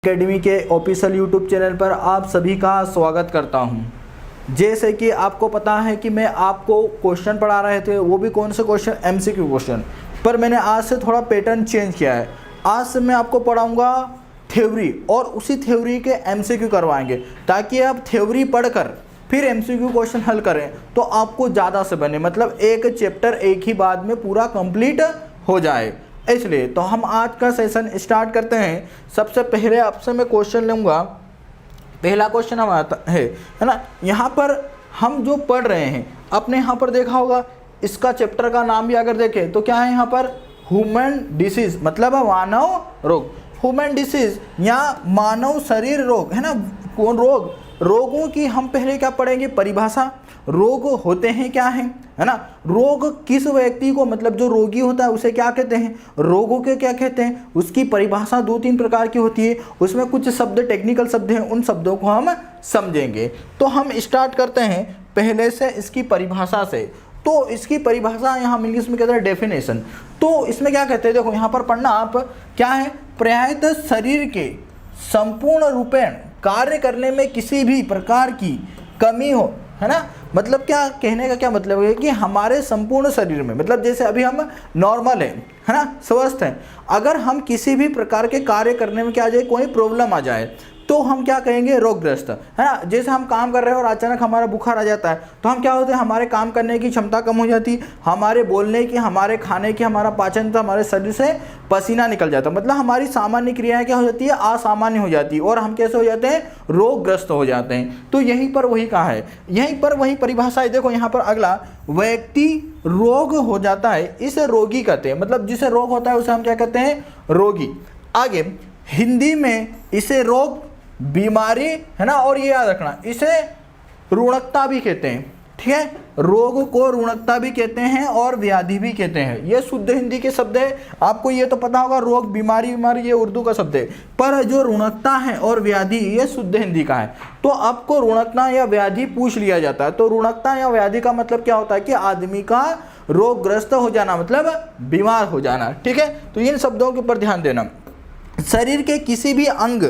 Academy के official YouTube channel पर आप सभी का स्वागत करता हूं। जैसे कि आपको पता है कि मैं आपको क्वेश्चन पढ़ा रहे थे, वो भी कौन से क्वेश्चन, एमसीक्यू क्वेश्चन, पर मैंने आज से थोड़ा पैटर्न चेंज किया है। आज से मैं आपको पढ़ाऊंगा थ्योरी और उसी थ्योरी के एमसीक्यू करवाएंगे, ताकि आप थ्योरी पढ़कर फिर एमसीक्यू क्वेश्चन हल करें तो आपको ज़्यादा से बने, मतलब एक चैप्टर एक ही बार में पूरा कंप्लीट हो जाए। इसलिए तो हम आज का सेशन स्टार्ट करते हैं। सबसे पहले आपसे मैं क्वेश्चन लूँगा। पहला क्वेश्चन हमारा है ना, यहाँ पर हम जो पढ़ रहे हैं आपने यहाँ पर देखा होगा, इसका चैप्टर का नाम भी अगर देखें तो क्या है यहाँ पर, ह्यूमन डिसीज, मतलब मानव रोग। ह्यूमन डिसीज या मानव शरीर रोग है ना। कौन रोग, रोगों की हम पहले क्या पढ़ेंगे, परिभाषा। रोग होते हैं क्या है ना। रोग किस व्यक्ति को, मतलब जो रोगी होता है उसे क्या कहते हैं, रोगों के क्या कहते हैं, उसकी परिभाषा 2-3 प्रकार की होती है। उसमें कुछ शब्द टेक्निकल शब्द हैं, उन शब्दों को हम समझेंगे। तो हम स्टार्ट करते हैं पहले से इसकी परिभाषा से। तो इसकी परिभाषा यहाँ इंग्लिश में कहते हैं डेफिनेशन। तो इसमें क्या कहते हैं, देखो यहाँ पर पढ़ना आप, क्या है, प्रायतः शरीर के संपूर्ण रूपेण कार्य करने में किसी भी प्रकार की कमी हो, है ना। मतलब क्या कहने का क्या मतलब है कि हमारे संपूर्ण शरीर में, मतलब जैसे अभी हम नॉर्मल है ना, स्वस्थ हैं, अगर हम किसी भी प्रकार के कार्य करने में क्या आ जाए, कोई प्रॉब्लम आ जाए, तो हम क्या कहेंगे, रोगग्रस्त, है ना। जैसे हम काम कर रहे हैं और अचानक हमारा बुखार आ जाता है तो हम क्या होते हैं, हमारे काम करने की क्षमता कम हो जाती, हमारे बोलने की, हमारे खाने की, हमारा पाचन, तो हमारे शरीर से पसीना निकल जाता, मतलब हमारी सामान्य क्रियाएं क्या हो जाती है, असामान्य हो जाती है, और हम कैसे हो जाते हैं, रोगग्रस्त हो जाते हैं। तो यहीं पर वही कहा है, यहीं पर वही परिभाषा है। देखो यहाँ पर अगला, व्यक्ति रोग हो जाता है इसे रोगी कहते हैं, मतलब जिसे रोग होता है उसे हम क्या कहते हैं, रोगी। आगे हिंदी में इसे रोग, बीमारी, है ना, और ये याद रखना इसे रुणकता भी कहते हैं, ठीक है। रोग को रुणकता भी कहते हैं और व्याधि भी कहते हैं। ये शुद्ध हिंदी के शब्द है, आपको ये तो पता होगा, रोग, बीमारी ये उर्दू का शब्द है, पर जो रुणकता है और व्याधि ये शुद्ध हिंदी का है। तो आपको रुणकता या व्याधि पूछ लिया जाता है, तो रुणकता या व्याधि का मतलब क्या होता है कि आदमी का रोगग्रस्त हो जाना, मतलब बीमार हो जाना, ठीक है। तो इन शब्दों के ऊपर ध्यान देना। शरीर के किसी भी अंग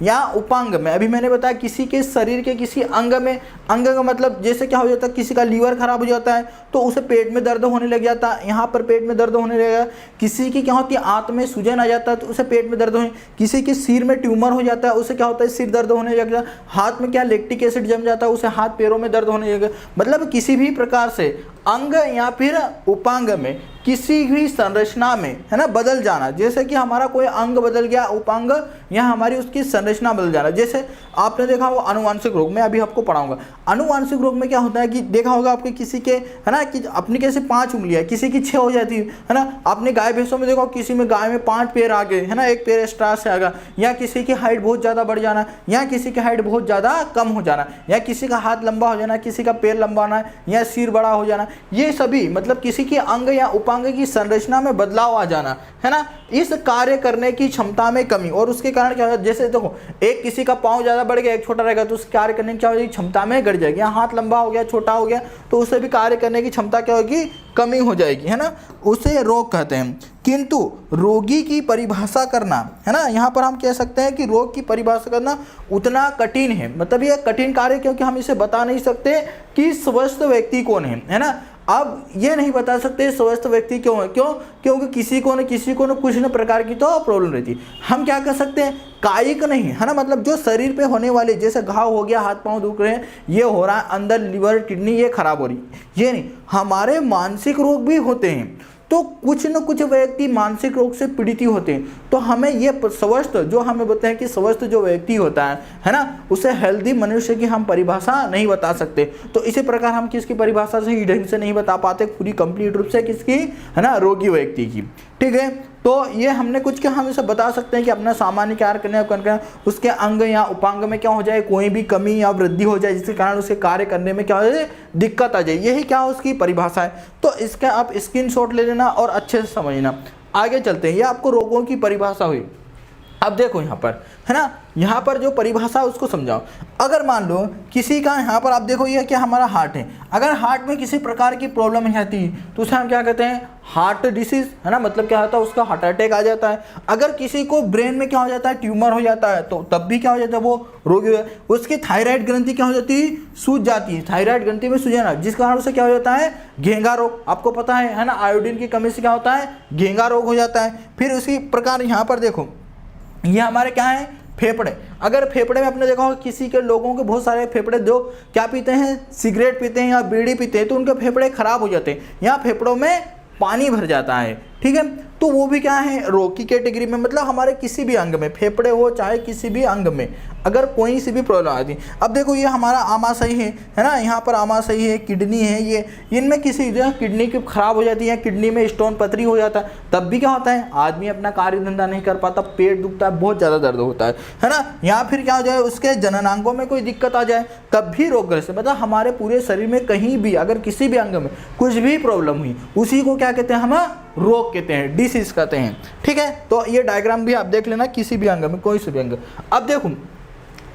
या उपांग में, अभी मैंने बताया किसी के शरीर के किसी अंग में, अंग का मतलब जैसे क्या हो जाता है, किसी का लीवर खराब हो जाता है तो उसे पेट में दर्द होने लग जाता है, यहाँ पर पेट में दर्द होने लगेगा। किसी की क्या होती है, आंत में सूजन आ जाता है तो उसे पेट में दर्द होने, किसी के सिर में ट्यूमर हो जाता है उसे क्या होता है, सिर दर्द होने लगता है। हाथ में क्या, लैक्टिक एसिड जम जाता है, उसे हाथ पैरों में दर्द होने लगेगा। मतलब किसी भी प्रकार से अंग या फिर उपांग में, किसी भी संरचना में, है ना, बदल जाना, जैसे कि हमारा कोई अंग बदल गया, उपांग, या हमारी उसकी संरचना बदल जाना। जैसे आपने देखा होगा अनुवांशिक रोग, मैं अभी आपको पढ़ाऊंगा। अनुवांशिक रोग में क्या होता है कि देखा होगा आपके किसी के, है ना, कि अपनी कैसे 5 उंगलियां, किसी की 6 हो जाती है ना। आपने गाय भैंसों में देखो, किसी में गाय में 5 पैर आ गए, है ना, 1 पैर एक्स्ट्रा से आ गया, या किसी की हाइट बहुत ज़्यादा बढ़ जाना, या किसी की हाइट बहुत ज़्यादा कम हो जाना, या किसी का हाथ लंबा हो जाना, किसी का पैर लंबा होना, या सिर बड़ा हो जाना। ये सभी मतलब किसी के अंग या उपांग की संरचना में बदलाव आ जाना, है ना, इस कार्य करने की क्षमता में कमी। और उसके कारण क्या होगा, जैसे देखो एक किसी का पाँव ज़्यादा बढ़ गया, एक छोटा रहेगा, तो उस कार्य करने की क्या होगी, क्षमता में घट जाएगी। या हाथ लंबा हो गया, छोटा हो गया, तो उससे भी कार्य करने की क्षमता क्या होगी, कमी हो जाएगी, है ना, उसे रोग कहते हैं। किंतु रोगी की परिभाषा करना, है ना, यहाँ पर हम कह सकते हैं कि रोग की परिभाषा करना उतना कठिन है, मतलब ये कठिन कार्य, क्योंकि हम इसे बता नहीं सकते कि स्वस्थ व्यक्ति कौन है ना। अब ये नहीं बता सकते स्वस्थ व्यक्ति क्यों है, क्यों, क्योंकि किसी को न कुछ न प्रकार की तो प्रॉब्लम रहती है। हम क्या कर सकते हैं, कायिक नहीं, है ना, मतलब जो शरीर पे होने वाले, जैसे घाव हो गया, हाथ पांव दुख रहे हैं, ये हो रहा है, अंदर लीवर किडनी ये खराब हो रही, ये नहीं। हमारे मानसिक रोग भी होते हैं, तो कुछ न कुछ व्यक्ति मानसिक रोग से पीड़ित होते हैं। तो हमें ये स्वस्थ, जो हमें बताते हैं कि स्वस्थ जो व्यक्ति होता है ना, उसे हेल्दी मनुष्य की हम परिभाषा नहीं बता सकते। तो इसी प्रकार हम किसकी परिभाषा से ढंग से नहीं बता पाते पूरी कंप्लीट रूप से, किसकी, है ना, रोगी व्यक्ति की, ठीक है। तो ये हमने कुछ क्या, हम इसे बता सकते हैं कि अपना सामान्य कार्य करने उसके अंग या उपांग में क्या हो जाए, कोई भी कमी या वृद्धि हो जाए, जिसके कारण उसके कार्य करने में क्या हो जाए, दिक्कत आ जाए, यही क्या उसकी परिभाषा है। तो इसका आप स्क्रीनशॉट ले लेना और अच्छे से समझना। आगे चलते हैं, ये आपको रोगों की परिभाषा हुई। अब देखो यहाँ पर है ना, यहाँ पर जो परिभाषा है उसको समझाओ। अगर मान लो किसी का, यहाँ पर आप देखो ये क्या हमारा हार्ट है, अगर हार्ट में किसी प्रकार की प्रॉब्लम आती है तो उसे हम क्या कहते हैं, हार्ट डिसीज, है ना, मतलब क्या होता है, उसका हार्ट अटैक आ जाता है। अगर किसी को ब्रेन में क्या हो जाता है, ट्यूमर हो जाता है, तो तब भी क्या हो जाता है, वो रोगी है। उसकी थायराइड ग्रंथि क्या हो जाती है, सूज जाती है, थायराइड ग्रंथि में सूजन, जिस कारण से क्या हो जाता है, घेंगा रोग, आपको पता है ना, आयोडीन की कमी से क्या होता है, घेंगा रोग हो जाता है। फिर उसी प्रकार यहाँ पर देखो ये हमारे क्या है, फेफड़े। अगर फेफड़े में आपने देखा होगा किसी के लोगों के बहुत सारे फेफड़े जो क्या पीते हैं, सिगरेट पीते हैं या बीड़ी पीते हैं, तो उनके फेफड़े खराब हो जाते हैं या फेफड़ों में पानी भर जाता है, ठीक है, तो वो भी क्या है, रोग की कैटेगरी में। मतलब हमारे किसी भी अंग में, फेफड़े हो चाहे किसी भी अंग में अगर कोई सी भी प्रॉब्लम आती है। अब देखो ये हमारा आमाशय है ना, यहाँ पर आमाशय है, किडनी है, ये इनमें किसी जो किडनी की खराब हो जाती है, किडनी में स्टोन पथरी हो जाता है, तब भी क्या होता है, आदमी अपना कार्य धंधा नहीं कर पाता, पेट दुखता है, बहुत ज़्यादा दर्द होता है ना। या फिर क्या हो जाए, उसके जननांगों में कोई दिक्कत आ जाए तब भी रोगग्रस्त। मतलब हमारे पूरे शरीर में कहीं भी अगर किसी भी अंग में कुछ भी प्रॉब्लम हुई, उसी को क्या कहते हैं, हम रोग कहते हैं, डिसीज कहते हैं, ठीक है। तो ये डायग्राम भी आप देख लेना, किसी भी अंग में, कोई से भी अंग। अब देखो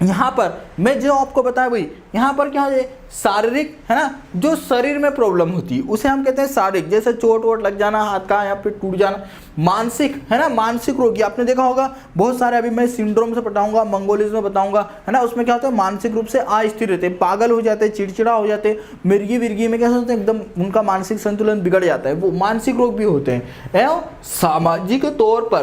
यहाँ पर मैं जो आपको बताया भाई, यहाँ पर क्या है, शारीरिक, है ना, जो शरीर में प्रॉब्लम होती है उसे हम कहते हैं शारीरिक, जैसे चोट वोट लग जाना हाथ का या फिर टूट जाना। मानसिक, है ना, मानसिक रोगी आपने देखा होगा बहुत सारे, अभी मैं सिंड्रोम से बताऊंगा, मंगोलिज्म में बताऊंगा, है ना, उसमें क्या होता है, मानसिक रूप से अस्थिर रहते हैं, पागल हो जाते हैं, चिड़चिड़ा हो जाते हैं, मिर्गी विर्गी में क्या होता है, एकदम उनका मानसिक संतुलन बिगड़ जाता है, वो मानसिक रोग भी होते हैं। एवं सामाजिक तौर पर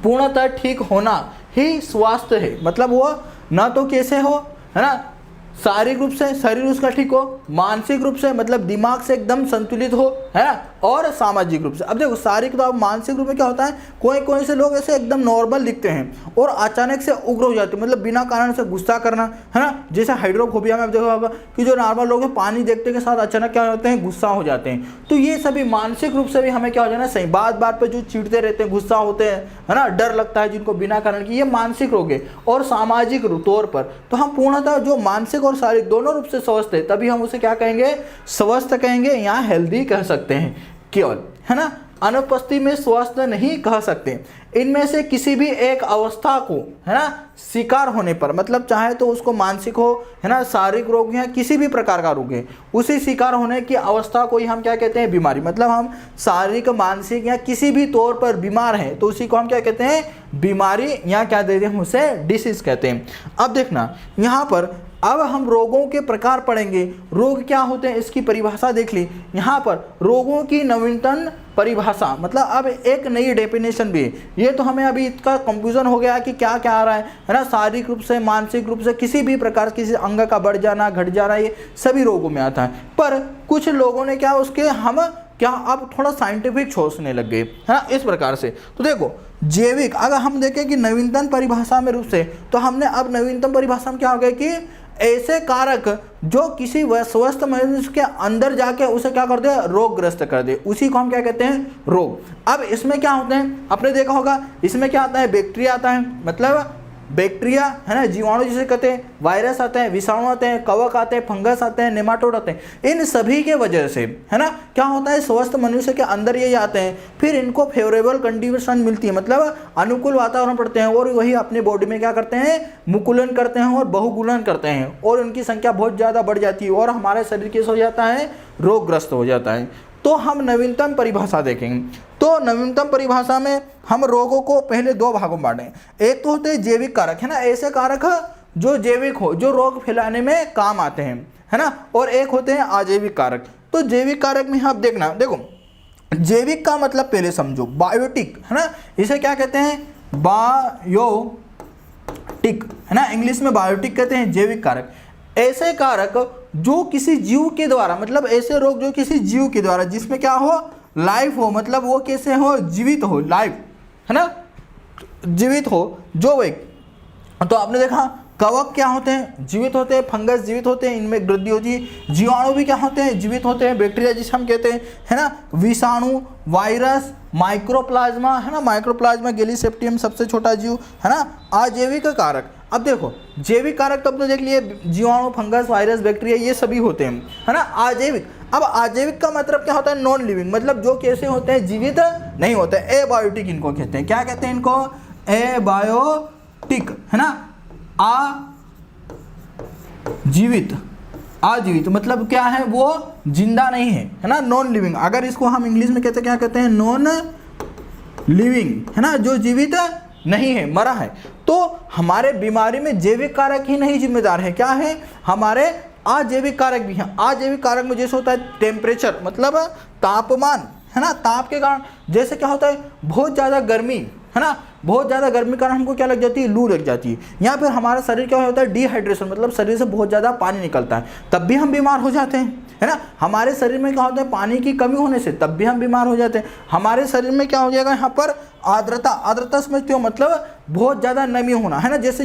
पूर्णतः ठीक होना ही स्वास्थ्य है। मतलब वो ना तो कैसे हो, है ना, शारीरिक रूप से शरीर उसका ठीक हो, मानसिक रूप से मतलब दिमाग से एकदम संतुलित हो, है ना, और सामाजिक रूप से। अब देखो शारीरिक तो, अब मानसिक रूप में क्या होता है, कोई से लोग ऐसे एकदम नॉर्मल दिखते हैं और अचानक से उग्र हो जाते हैं, मतलब बिना कारण से गुस्सा करना, है ना, जैसे हाइड्रोफोबिया में आप देखा होगा कि जो नॉर्मल लोग हैं पानी देखते के साथ अचानक क्या होते हैं, गुस्सा हो जाते हैं। तो ये सभी मानसिक रूप से भी हमें क्या हो जाना, सही बात पर जो चिढ़ते रहते हैं, गुस्सा होते हैं, है ना, डर लगता है जिनको बिना कारण की, ये मानसिक रोग है। और सामाजिक तौर पर तो हम पूर्णतः जो मानसिक और शारीरिक दोनों रूप से स्वस्थ है, तभी हम उसे क्या कहेंगे, स्वस्थ कहेंगे, या हेल्दी कह सकते हैं केवल, है ना। अनुपस्थिति में स्वस्थ नहीं कह सकते। इनमें से किसी भी एक अवस्था को, है ना, शिकार होने पर, मतलब चाहे तो उसको मानसिक हो, है ना, शारीरिक रोग है, किसी भी प्रकार का रोग है, उसी शिकार होने की अवस्था को ही हम क्या कहते हैं, बीमारी। मतलब हम शारीरिक, मानसिक या किसी भी तौर पर बीमार हैं तो उसी को हम क्या कहते हैं, बीमारी, या क्या देते हैं, उसे डिसीज कहते हैं। अब देखना यहाँ पर, अब हम रोगों के प्रकार पढ़ेंगे, रोग क्या होते हैं इसकी परिभाषा देख ली। यहाँ पर रोगों की नवीनतम परिभाषा, मतलब अब एक नई डेफिनेशन भी है। ये तो हमें अभी इसका कंफ्यूजन हो गया कि क्या क्या आ रहा है ना, शारीरिक रूप से, मानसिक रूप से, किसी भी प्रकार किसी अंग का बढ़ जाना, घट जाना, ये सभी रोगों में आता है। पर कुछ लोगों ने क्या उसके हम क्या अब थोड़ा साइंटिफिक सोचने लग गए, है ना, इस प्रकार से। तो देखो जैविक, अगर हम देखें कि नवीनतम परिभाषा में रूप से, तो हमने अब नवीनतम परिभाषा में क्या हो गया कि ऐसे कारक जो किसी स्वस्थ मनुष्य के अंदर जाके उसे क्या कर दे, रोगग्रस्त कर दे, उसी को हम क्या कहते हैं, रोग। अब इसमें क्या होते हैं, आपने देखा होगा, इसमें क्या आता है, बैक्टीरिया आता है, मतलब बैक्टीरिया, है ना, जीवाणु जिसे कहते हैं, वायरस आते हैं, विषाणु आते हैं, कवक आते हैं, फंगस आते हैं, नेमाटोड आते हैं। इन सभी के वजह से, है ना, क्या होता है, स्वस्थ मनुष्य के अंदर ये आते हैं, फिर इनको फेवरेबल कंडीशन मिलती है, मतलब अनुकूल वातावरण पड़ते हैं, और वही अपनी बॉडी में क्या करते हैं, मुकुलन करते हैं और बहुगुणन करते हैं, और उनकी संख्या बहुत ज़्यादा बढ़ जाती है, और हमारे शरीर कैसे हो जाता है, रोगग्रस्त हो जाता है। तो हम नवीनतम परिभाषा देखेंगे। तो नवीनतम परिभाषा में हम रोगों को पहले दो भागों में बांटें। एक तो होते हैं जैविक कारक, है ना, ऐसे कारक जो जैविक हो, जो रोग फैलाने में काम आते हैं, है ना, और एक होते हैं अजैविक कारक। तो जैविक कारक में आप देखना, देखो जैविक का मतलब पहले समझो, बायोटिक, है ना, इसे क्या कहते हैं, बायोटिक, है ना, इंग्लिश में बायोटिक कहते हैं, जैविक कारक। ऐसे कारक जो किसी जीव के द्वारा, मतलब ऐसे रोग जो किसी जीव के द्वारा, जिसमें क्या हो, लाइफ हो, मतलब वो कैसे हो, जीवित हो, लाइफ, है ना, जीवित हो, जो एक, तो आपने देखा कवक क्या होते हैं, जीवित होते हैं, फंगस जीवित होते हैं, इनमें वृद्धि होती है, जीवाणु भी क्या होते हैं, जीवित होते हैं, बैक्टीरिया जिसे हम कहते हैं, है ना, विषाणु, वायरस, माइक्रोप्लाज्मा, है ना, माइक्रोप्लाज्मा गैलीसेप्टियम सबसे छोटा जीव, है ना, अजैविक कारक। अब देखो जैविक कारक तो आपने देख लिए, जीवाणु, फंगस, वायरस, बैक्टीरिया, ये सभी होते हैं, है ना। अजैविक, अब अजैविक का मतलब क्या होता है, नॉन लिविंग, मतलब जो कैसे होते हैं, जीवित नहीं होते, एबायोटिक इनको कहते हैं। क्या कहते हैं इनको, एबायोटिक, है ना, आजीवित, आजीवित मतलब क्या है, वो जिंदा नहीं है ना, नॉन लिविंग। अगर इसको हम इंग्लिश में कहते हैं, क्या कहते हैं, नॉन लिविंग, है ना, जो जीवित नहीं है, मरा है। तो हमारे बीमारी में जैविक कारक ही नहीं जिम्मेदार है, क्या है, हमारे अजैविक कारक भी हैं। अजैविक कारक में जैसे होता है टेम्परेचर, मतलब तापमान, है ना, ताप के कारण, जैसे क्या होता है, बहुत ज़्यादा गर्मी, है ना, बहुत ज़्यादा गर्मी के कारण हमको क्या लग जाती है, लू लग जाती है। या फिर हमारा शरीर क्या होता है, डिहाइड्रेशन, मतलब शरीर से बहुत ज़्यादा पानी निकलता है, तब भी हम बीमार हो जाते हैं, है ना। हमारे शरीर में क्या होता है, पानी की कमी होने से तब भी हम बीमार हो जाते हैं। हमारे शरीर में क्या हो जाएगा, यहाँ पर आर्द्रता, आर्द्रता समझते हो, मतलब बहुत ज़्यादा नमी होना, है ना। जैसे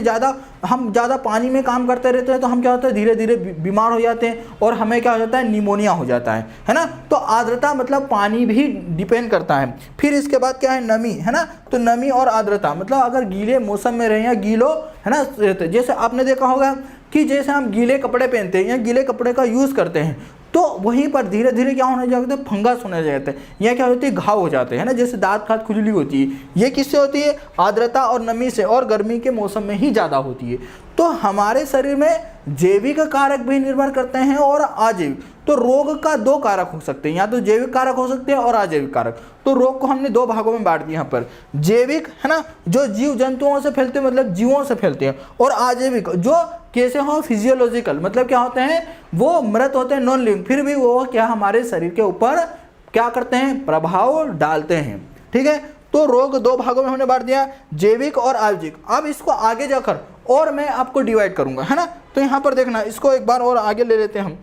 हम ज़्यादा पानी में काम करते रहते हैं तो हम क्या होता है, धीरे धीरे बीमार हो जाते हैं और हमें क्या हो जाता है, निमोनिया हो जाता है ना। तो आर्द्रता मतलब पानी भी डिपेंड करता है। फिर इसके बाद क्या है, नमी, है ना। तो नमी और आर्द्रता मतलब अगर गीले मौसम में रहे या गीलो, है ना, जैसे आपने देखा होगा कि जैसे हम गीले कपड़े पहनते हैं या गीले कपड़े का यूज़ करते हैं तो वहीं पर धीरे धीरे क्या होने जाते हैं, फंगस होने जाते हैं, या क्या होती है, घाव हो जाते हैं ना, जैसे दांत खात खुजली होती है। ये किससे होती है, आर्द्रता और नमी से, और गर्मी के मौसम में ही ज़्यादा होती है। तो हमारे शरीर में जैविक कारक भी निर्भर करते हैं और अजैविक। तो रोग का दो कारक हो सकते हैं, या तो जैविक कारक हो सकते हैं और अजैविक कारक। तो रोग को हमने दो भागों में बांट दिया यहाँ पर, जैविक, है ना, जो जीव जंतुओं से फैलते हैं, मतलब जीवों से फैलते हैं, और अजैविक जो कैसे हो, फिजियोलॉजिकल, मतलब क्या होते हैं, वो मृत होते हैं, नॉन लिविंग, फिर भी वो क्या हमारे शरीर के ऊपर क्या करते हैं, प्रभाव डालते हैं। ठीक है, तो रोग दो भागों में हमने बांट दिया, जैविक और अजैविक। अब इसको आगे जाकर और मैं आपको डिवाइड करूंगा, है ना। तो यहाँ पर देखना, इसको एक बार और आगे ले लेते हैं हम,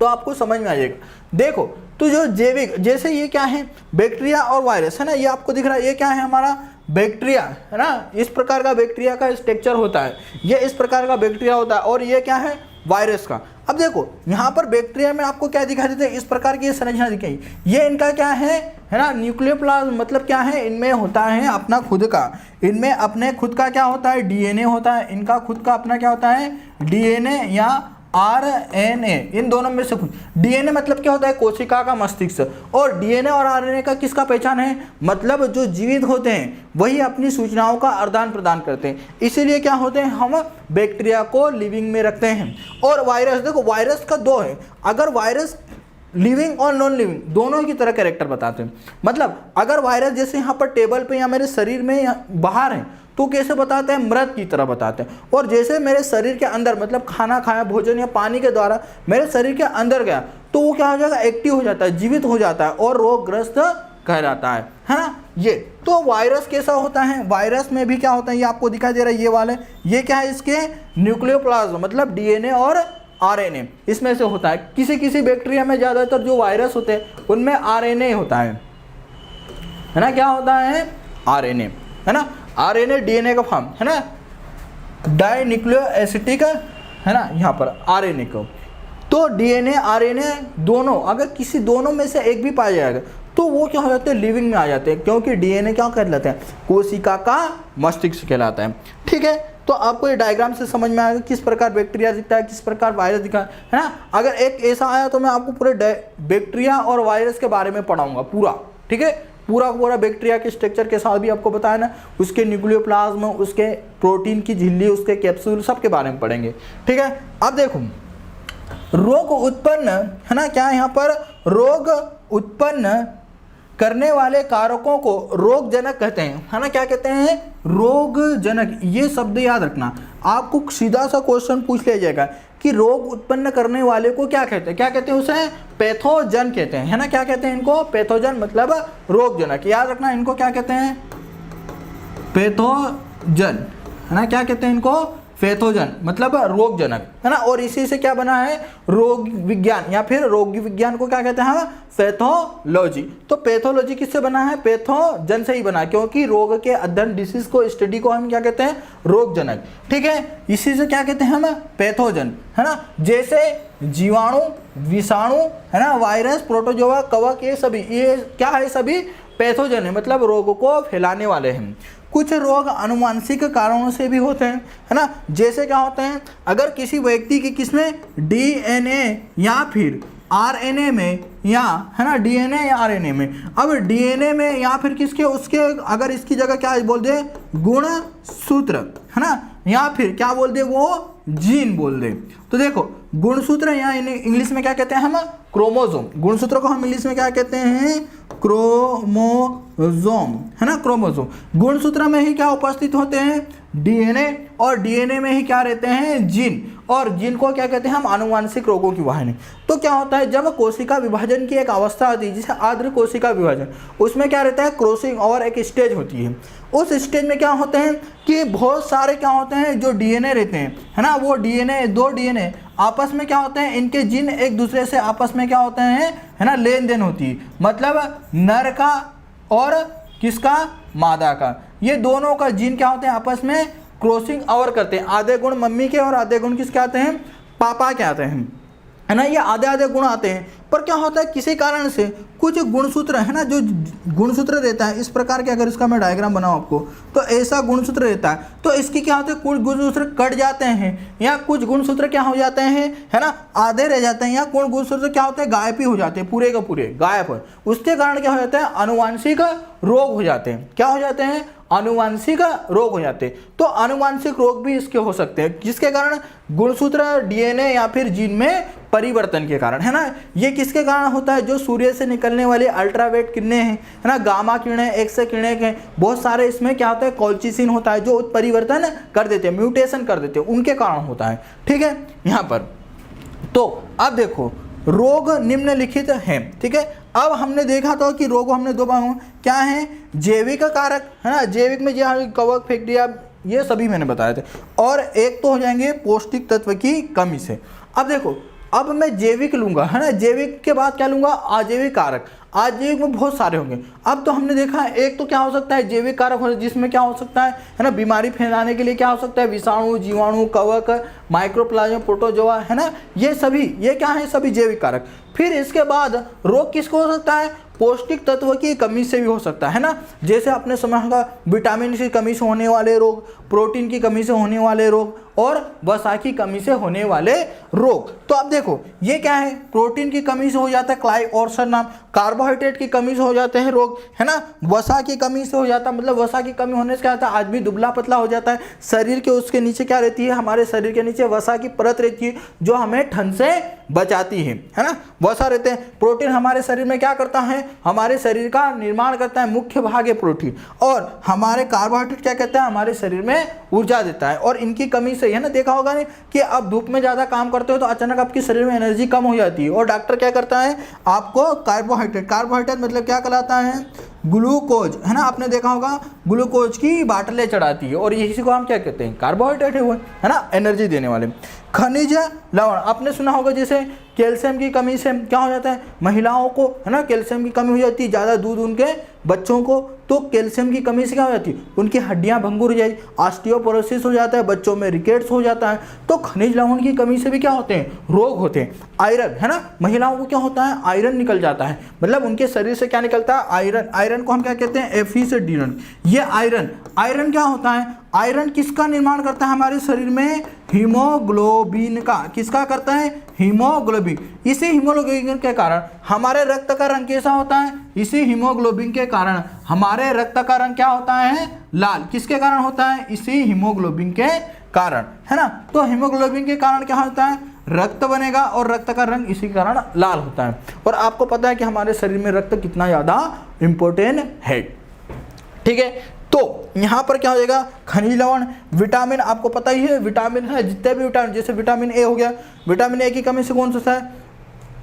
तो आपको समझ में आ जाएगा। देखो, तो जो जैविक, जैसे ये क्या है, बैक्टीरिया और वायरस, है ना, ये आपको दिख रहा है, ये क्या है, हमारा बैक्टीरिया, है ना। इस प्रकार का बैक्टीरिया का स्ट्रक्चर होता है, ये इस प्रकार का बैक्टीरिया होता है, और ये क्या है, वायरस का। अब देखो यहाँ पर बैक्टीरिया में आपको क्या दिखाई देता है, इस प्रकार की संरचना दिखाई, ये इनका क्या है ना, न्यूक्लियोप्लाज्म, मतलब क्या है, इनमें होता है अपना खुद का, इनमें अपने खुद का क्या होता है, डीएनए होता है, इनका खुद का अपना क्या होता है, डीएनए या आरएनए, इन दोनों में से कुछ। डीएनए मतलब क्या होता है, कोशिका का मस्तिष्क, और डीएनए और आरएनए का किसका पहचान है, मतलब जो जीवित होते हैं वही अपनी सूचनाओं का आदान प्रदान करते हैं, इसीलिए क्या होते हैं, हम बैक्टीरिया को लिविंग में रखते हैं। और वायरस, देखो वायरस का दो है, अगर वायरस लिविंग और नॉन लिविंग दोनों की तरह कैरेक्टर बताते हैं। मतलब अगर वायरस जैसे यहाँ पर टेबल पे या मेरे शरीर में बाहर है तो कैसे बताते हैं, मृत की तरह बताते हैं, और जैसे मेरे शरीर के अंदर, मतलब खाना खाया, भोजन या पानी के द्वारा मेरे शरीर के अंदर गया तो वो क्या हो जाएगा, एक्टिव हो जाता है, जीवित हो जाता है और रोगग्रस्त कहलाता है ना। ये तो वायरस कैसा होता है, वायरस में भी क्या होता है, ये आपको दिखाई दे रहा है, ये वाले, ये क्या है, इसके न्यूक्लियोप्लाज्म, मतलब डीएनए और आरएनए इसमें से होता है। किसी किसी बैक्टीरिया में ज़्यादातर जो वायरस होते हैं उनमें आरएनए होता है ना, क्या होता है, आरएनए, है ना। आरएनए डीएनए का फॉर्म, है ना, डाइन्यूक्लियोएसिडिक, है ना, यहाँ पर आरएनए को। तो डीएनए आरएनए दोनों, अगर किसी दोनों में से एक भी पाया जाएगा तो वो क्या हो जाते हैं, लिविंग में आ जाते हैं, क्योंकि डीएनए क्या कहलाते हैं, कोशिका का मस्तिष्क कहलाता है। ठीक है, तो आपको ये डायग्राम से समझ में आएगा किस प्रकार बैक्टीरिया दिखता है, किस प्रकार वायरस दिखता है ना। अगर एक ऐसा आया तो मैं आपको पूरे बैक्टीरिया और वायरस के बारे में पढ़ाऊंगा पूरा, ठीक है, पूरा बैक्टीरिया के स्ट्रक्चर के साथ भी आपको बताया ना, उसके न्यूक्लियोप्लाज्म, उसके प्रोटीन की झिल्ली, उसके कैप्सूल, सब के बारे में पढ़ेंगे। ठीक है, अब देखो रोग उत्पन्न, है ना, क्या यहाँ पर रोग उत्पन्न करने वाले कारकों को रोगजनक कहते हैं, है ना, क्या कहते हैं, रोगजनक। ये शब्द याद रखना, आपको सीधा सा क्वेश्चन पूछ लिया जाएगा कि रोग उत्पन्न करने वाले को क्या कहते हैं, क्या कहते हैं, उसे पैथोजन कहते हैं, है ना, क्या कहते हैं इनको, पैथोजन, मतलब रोगजनक। याद रखना इनको क्या कहते हैं, पैथोजन, है ना, क्या कहते हैं इनको, पैथोजन, मतलब रोगजनक, है ना। और इसी से क्या बना है, रोग विज्ञान, या फिर रोग विज्ञान को क्या कहते हैं हम, पैथोलॉजी। तो पैथोलॉजी किससे बना है, पैथोजन से ही बना, क्योंकि रोग के अध्ययन, डिसीज को, स्टडी को हम क्या कहते हैं, रोगजनक। ठीक है, इसी से क्या कहते हैं हम, पैथोजन, है ना। जैसे जीवाणु, विषाणु, है ना, वायरस, प्रोटोजोआ, कवक, ये सभी, ये क्या है, सभी पैथोजन है, मतलब रोग को फैलाने वाले हैं। कुछ रोग अनुवांशिक कारणों से भी होते हैं, है ना। जैसे क्या होते हैं, अगर किसी व्यक्ति की किसमें डीएनए या फिर आरएनए में या है ना डीएनए या आरएनए में, अब डीएनए में या फिर किसके उसके अगर इसकी जगह क्या बोल दे गुणसूत्र है ना, या फिर क्या बोल दे वो जीन बोल दे। तो देखो गुणसूत्र या इंग्लिश में क्या कहते हैं हम क्रोमोसोम, गुणसूत्र को हम इंग्लिश में क्या कहते हैं क्रोमोसोम है ना, क्रोमोसोम। गुणसूत्र में ही क्या उपस्थित होते हैं डीएनए, और डीएनए में ही क्या रहते हैं जीन, और जीन को क्या कहते हैं हम आनुवांशिक रोगों की वाहिनी। तो क्या होता है जब कोशिका विभाजन की एक अवस्था आती है जिसे आद्र कोशिका विभाजन, उसमें क्या रहता है क्रॉसिंग ओवर एक स्टेज होती है। उस स्टेज में क्या होते हैं कि बहुत सारे क्या होते हैं जो डीएनए रहते हैं है ना, वो डीएनए दो डीएनए आपस में क्या होते हैं इनके जीन एक दूसरे से आपस में क्या होते हैं है ना लेन देन होती है, मतलब नर का और किसका मादा का, ये दोनों का जीन क्या होते हैं आपस में क्रॉसिंग ओवर करते हैं। आधे गुण मम्मी के और आधे गुण किसके आते हैं पापा के आते हैं है ना, ये आधे आधे गुण आते हैं। पर क्या होता है किसी कारण से कुछ गुणसूत्र है ना, जो गुणसूत्र रहता है इस प्रकार के, अगर इसका मैं डायग्राम बनाऊं आपको तो ऐसा गुणसूत्र रहता है, तो इसकी क्या होता है कुछ गुणसूत्र कट जाते हैं या कुछ गुणसूत्र क्या हो जाते हैं है ना आधे रह जाते हैं, या कुछ गुणसूत्र क्या होते हैं गायब ही हो जाते हैं पूरे का पूरे गायब। उसके कारण क्या हो जाता है आनुवांशिक रोग हो जाते हैं, क्या हो जाते हैं आनुवांशिक रोग हो जाते हैं। तो आनुवांशिक रोग भी इसके हो सकते हैं जिसके कारण गुणसूत्र डीएनए या फिर जीन में परिवर्तन के कारण है ना। ये किसके कारण होता है जो सूर्य से निकलने वाली अल्ट्रावायलेट किरणें हैं है ना, गामा किरणें एक्स किरणें के बहुत सारे इसमें क्या होता है कॉल्चिसिन होता है जो उत्परिवर्तन कर देते हैं म्यूटेशन कर देते हैं, उनके कारण होता है। ठीक है यहाँ पर तो अब देखो रोग निम्नलिखित हैं। ठीक है अब हमने देखा था कि रोग हमने दो भागों क्या है जैविक कारक है ना, जैविक में जहाँ कवक बैक्टीरिया ये सभी मैंने बताए थे, और एक तो हो जाएंगे पौष्टिक तत्व की कमी से। अब देखो अब मैं जैविक लूंगा है ना, जैविक के बाद क्या लूंगा अजैविक कारक, अजैविक में बहुत सारे होंगे। अब तो हमने देखा है एक तो क्या हो सकता है जैविक कारक हो जिसमें क्या हो सकता है ना बीमारी फैलाने के लिए क्या हो सकता है विषाणु जीवाणु कवक माइक्रोप्लाज्मा प्रोटोजोआ है ना, ये सभी ये क्या है सभी जैविक कारक। फिर इसके बाद रोग किसको हो सकता है पौष्टिक तत्व की कमी से भी हो सकता है ना, जैसे आपने समझा होगा विटामिन की कमी से होने वाले रोग, प्रोटीन की कमी से होने वाले रोग और वसा की कमी से होने वाले रोग। तो अब देखो ये क्या है प्रोटीन की कमी से हो जाता है क्लाइओर्सन नाम, कार्बोहाइड्रेट की कमी से हो जाते हैं रोग है ना, वसा की कमी से हो जाता है मतलब वसा की कमी होने से क्या होता है आदमी दुबला पतला हो जाता है, शरीर के उसके नीचे क्या रहती है हमारे शरीर के नीचे वसा की परत रहती है जो हमें ठंड से बचाती है ना, वसा रहते हैं। प्रोटीन हमारे शरीर में क्या करता है हमारे शरीर का निर्माण करता है, मुख्य भाग है प्रोटीन, और हमारे कार्बोहाइड्रेट क्या कहता है हमारे शरीर में ऊर्जा देता है, और इनकी कमी से है ना देखा होगा नहीं कि आप धूप में ज़्यादा काम करते हो तो अचानक आपके शरीर में एनर्जी कम हो जाती है, और डॉक्टर क्या करता है आपको कार्बोहाइड्रेट, कार्बोहाइड्रेट मतलब क्या कहलाता है ग्लूकोज है ना, आपने देखा होगा ग्लूकोज की बाटलें चढ़ाती है और इसी को हम क्या कहते हैं कार्बोहाइड्रेट है वो है ना एनर्जी देने वाले। खनिज लवण आपने सुना होगा जैसे कैल्शियम की कमी से क्या हो जाता है महिलाओं को है ना कैल्शियम की कमी हो जाती है, ज़्यादा दूध उनके बच्चों को, तो कैल्शियम की कमी से क्या हो जाती है उनकी हड्डियां भंगुर हो जाएगी, ऑस्टियोपोरोसिस हो जाता है, बच्चों में रिकेट्स हो जाता है। तो खनिज लवण की कमी से भी क्या होते हैं रोग होते हैं। आयरन है ना महिलाओं को क्या होता है आयरन निकल जाता है, मतलब उनके शरीर से क्या निकलता है आयरन, आयरन को हम क्या कहते हैं एफी से डीरन। ये आयरन आयरन क्या होता है आयरन किसका निर्माण करता है हमारे शरीर में हीमोग्लोबिन का, किसका करता है हीमोग्लोबिन। इसी हीमोग्लोबिन के कारण हमारे रक्त का रंग कैसा होता है, इसी हीमोग्लोबिन के कारण हमारे रक्त का रंग क्या होता है लाल, किसके कारण होता है इसी हीमोग्लोबिन के कारण है ना। तो हीमोग्लोबिन के कारण क्या होता है रक्त बनेगा और रक्त का रंग इसी के कारण लाल होता है। और आपको पता है कि हमारे शरीर में रक्त कितना ज़्यादा इंपॉर्टेंट है। ठीक है तो यहाँ पर क्या हो जाएगा खनिज लवण, विटामिन आपको पता ही है विटामिन है जितने भी विटामिन, जैसे विटामिन ए हो गया, विटामिन ए की कमी से कौन सा होता है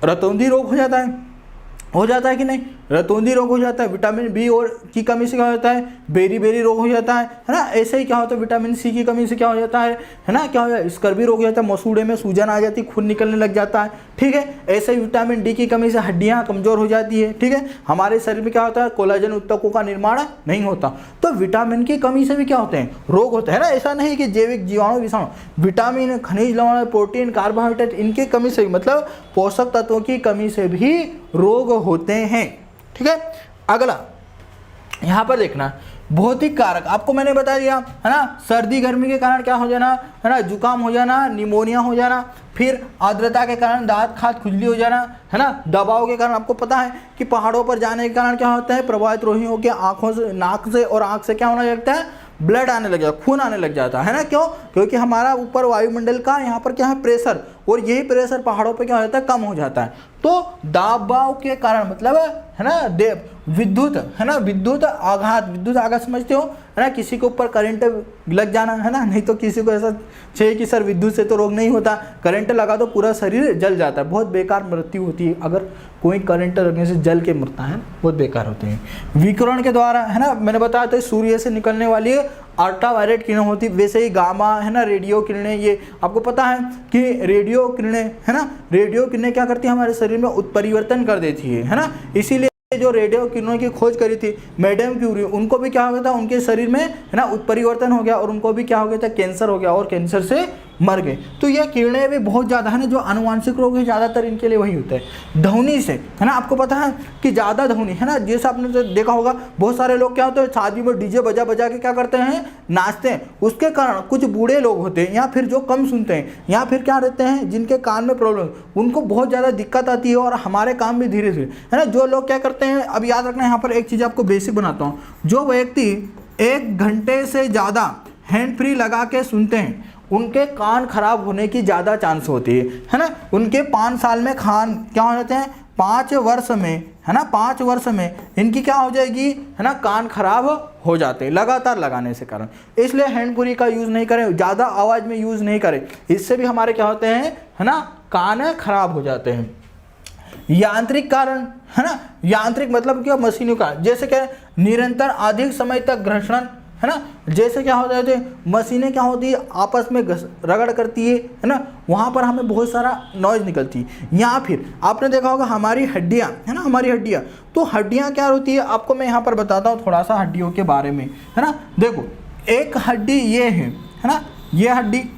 रतौंधी रोग हो जाता है कि नहीं, रतौंधी रोग हो जाता है। विटामिन बी और की कमी से क्या हो जाता है बेरी रोग हो जाता है ना। ऐसे ही क्या होता है विटामिन सी की कमी से क्या हो जाता है ना क्या हो जाता है स्कर्वी रोग हो जाता है, मसूड़े में सूजन आ जाती है, खून निकलने लग जाता है। ठीक है ऐसे ही विटामिन डी की कमी से हड्डियां कमजोर हो जाती है। ठीक है हमारे शरीर में क्या होता है कोलाजन उत्तकों का निर्माण नहीं होता। तो विटामिन की कमी से भी क्या होते हैं रोग होते हैं ना, ऐसा नहीं कि जैविक जीवाणु विषाणु, विटामिन खनिज लवण प्रोटीन कार्बोहाइड्रेट इनकी कमी से मतलब पोषक तत्वों की कमी से भी रोग होते हैं। ठीक है अगला यहाँ पर देखना भौतिक कारक आपको मैंने बता दिया है ना, सर्दी गर्मी के कारण क्या हो जाना है ना, जुकाम हो जाना, निमोनिया हो जाना, फिर आर्द्रता के कारण दांत खाद खुजली हो जाना है ना, दबाव के कारण आपको पता है कि पहाड़ों पर जाने के कारण क्या होता है, प्रभावित रोगियों के आंखों से, नाक से और आंख से क्या होने लगता है, ब्लड आने लग जाता है, खून आने लग जाता है ना। क्यों? क्योंकि हमारा ऊपर वायुमंडल का यहाँ पर क्या है, प्रेशर, और यही प्रेशर पहाड़ों पे क्या हो जाता है, कम हो जाता है। तो दबाव के कारण मतलब है ना, विद्युत है ना, विद्युत आघात समझते हो है ना, किसी के ऊपर करंट लग जाना है ना, नहीं तो किसी को ऐसा चाहिए कि सर विद्युत से तो रोग नहीं होता, करंट लगा तो पूरा शरीर जल जाता है, बहुत बेकार मृत्यु होती है अगर कोई करंट लगने से जल के मरता है, बहुत बेकार होते हैं। विकिरण के द्वारा है ना, मैंने बताया था सूर्य से निकलने वाली अल्ट्रावायलेट किरणें होती, वैसे ही गामा है ना, रेडियो किरणें, ये आपको पता है कि रेडियो किरणें है ना, रेडियो किरणें क्या करती है, हमारे शरीर में उत्परिवर्तन कर देती है ना। इसीलिए जो रेडियो किरणों की खोज करी थी मैडम क्यूरी, उनको भी क्या हो गया था, उनके शरीर में है ना उत्परिवर्तन हो गया और उनको भी क्या हो गया था, कैंसर हो गया और कैंसर से मर गए। तो ये किरणें भी बहुत ज़्यादा है ना, जो आनुवांशिक रोग है ज़्यादातर इनके लिए वही होता है। ध्वनि से है ना, आपको पता है कि ज़्यादा ध्वनि है ना, जैसे आपने देखा होगा बहुत सारे लोग क्या होते हैं, शादी में डीजे बजा बजा के क्या करते हैं, नाचते हैं, उसके कारण कुछ बूढ़े लोग होते हैं या फिर जो कम सुनते हैं या फिर क्या रहते हैं, जिनके कान में प्रॉब्लम, उनको बहुत ज़्यादा दिक्कत आती है और हमारे काम भी धीरे धीरे है ना, जो लोग क्या करते हैं, अब याद रखना यहाँ पर एक चीज़ आपको बेसिक बनाता हूँ, जो व्यक्ति 1 घंटे से ज़्यादा हैंड फ्री लगा के सुनते हैं उनके कान खराब होने की ज़्यादा चांस होती है ना। उनके 5 साल में कान क्या हो जाते हैं, 5 वर्ष में है ना, 5 वर्ष में इनकी क्या हो जाएगी है ना, कान खराब हो जाते हैं लगातार लगाने से कारण। इसलिए हैंड फ्री का यूज़ नहीं करें, ज़्यादा आवाज़ में यूज़ नहीं करें, इससे भी हमारे क्या होते हैं है ना, कान खराब हो जाते हैं। यांत्रिक कारण है ना, यांत्रिक मतलब क्या, मशीनों का, जैसे क्या निरंतर अधिक समय तक घर्षण है ना, जैसे क्या होता है, मशीनें क्या होती है आपस में रगड़ करती है ना, वहाँ पर हमें बहुत सारा नॉइज निकलती है। या फिर आपने देखा होगा हमारी हड्डियाँ है ना, हमारी हड्डियाँ, तो हड्डियाँ क्या होती है आपको मैं यहाँ पर बताता हूँ थोड़ा सा हड्डियों के बारे में है ना। देखो एक हड्डी ये है ना, ये हड्डी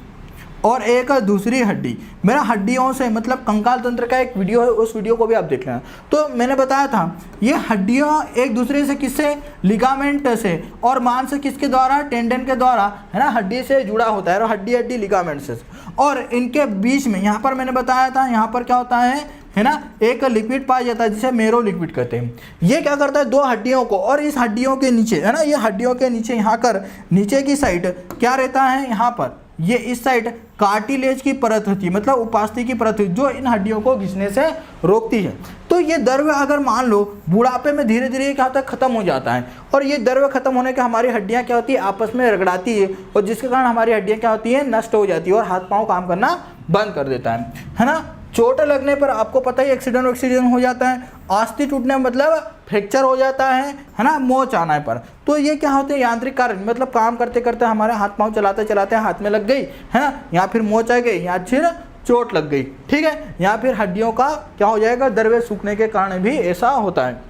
और एक दूसरी हड्डी, मेरा हड्डियों से मतलब कंकाल तंत्र का एक वीडियो है, उस वीडियो को भी आप देख लेना। तो मैंने बताया था ये हड्डियां एक दूसरे से किससे, लिगामेंट से, और मांस से किसके द्वारा, टेंडन के द्वारा है ना, हड्डी से जुड़ा होता है, और हड्डी लिगामेंट से, और इनके बीच में यहाँ पर मैंने बताया था यहाँ पर क्या होता है ना, एक लिक्विड पाया जाता है जिसे मेरो लिक्विड कहते हैं। ये क्या करता है, 2 हड्डियों को, और इस हड्डियों के नीचे है ना, ये हड्डियों के नीचे यहाँ कर नीचे की साइड क्या रहता है, यहाँ पर ये इस साइड कार्टिलेज की परत होती है, मतलब उपास्थि की परत होती है, जो इन हड्डियों को घिसने से रोकती है। तो ये द्रव्य अगर मान लो बुढ़ापे में धीरे धीरे क्या होता है, खत्म हो जाता है, और ये द्रव्य खत्म होने के हमारी हड्डियां क्या होती है, आपस में रगड़ाती है, और जिसके कारण हमारी हड्डियां क्या होती है, नष्ट हो जाती है और हाथ पांव काम करना बंद कर देता है ना। चोट लगने पर आपको पता ही एक्सीडेंट हो जाता है, अस्थि टूटने मतलब फ्रैक्चर हो जाता है ना, मोच आने पर। तो ये क्या होते हैं, यांत्रिक कारण, मतलब काम करते करते हमारे हाथ पांव चलाते चलाते हाथ में लग गई है ना, या फिर मोच आ गई, या फिर चोट लग गई, ठीक है, या फिर हड्डियों का क्या हो जाएगा, द्रव्य सूखने के कारण भी ऐसा होता है।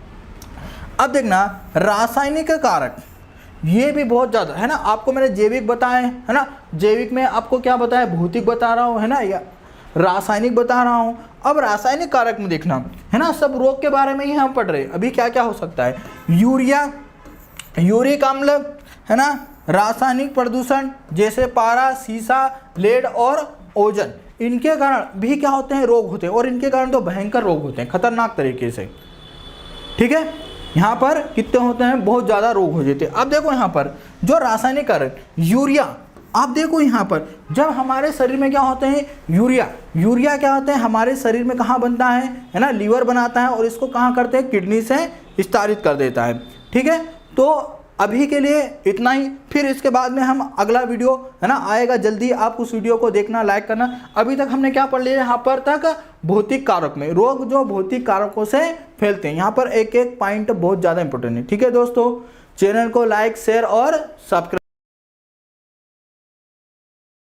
अब देखना रासायनिक कारक, ये भी बहुत ज़्यादा है ना, आपको मैंने जैविक बताए है ना, जैविक में आपको क्या बताया, भौतिक बता रहा हूँ है ना, या रासायनिक बता रहा हूँ। अब रासायनिक कारक में देखना है ना, सब रोग के बारे में ही हम पढ़ रहे, अभी क्या क्या हो सकता है, यूरिया, यूरिक अम्ल है ना, रासायनिक प्रदूषण जैसे पारा, सीसा, लेड और ओजन, इनके कारण भी क्या होते हैं, रोग होते हैं, और इनके कारण तो भयंकर रोग होते हैं खतरनाक तरीके से, ठीक है। यहाँ पर कितने होते हैं, बहुत ज़्यादा रोग हो जाते हैं। अब देखो यहाँ पर जो रासायनिक कारक, यूरिया, आप देखो यहाँ पर जब हमारे शरीर में क्या होते हैं, यूरिया क्या होते हैं, हमारे शरीर में कहाँ बनता है ना, लीवर बनाता है, और इसको कहाँ करते हैं, किडनी से विस्तारित कर देता है, ठीक है। तो अभी के लिए इतना ही, फिर इसके बाद में हम अगला वीडियो है ना आएगा जल्दी, आप उस वीडियो को देखना, लाइक करना। अभी तक हमने क्या पढ़ लिया यहाँ पर तक, भौतिक कारक में रोग जो भौतिक कारकों से फैलते हैं, यहाँ पर एक एक पॉइंट बहुत ज़्यादा इंपॉर्टेंट है, ठीक है दोस्तों। चैनल को लाइक, शेयर और सब्सक्राइब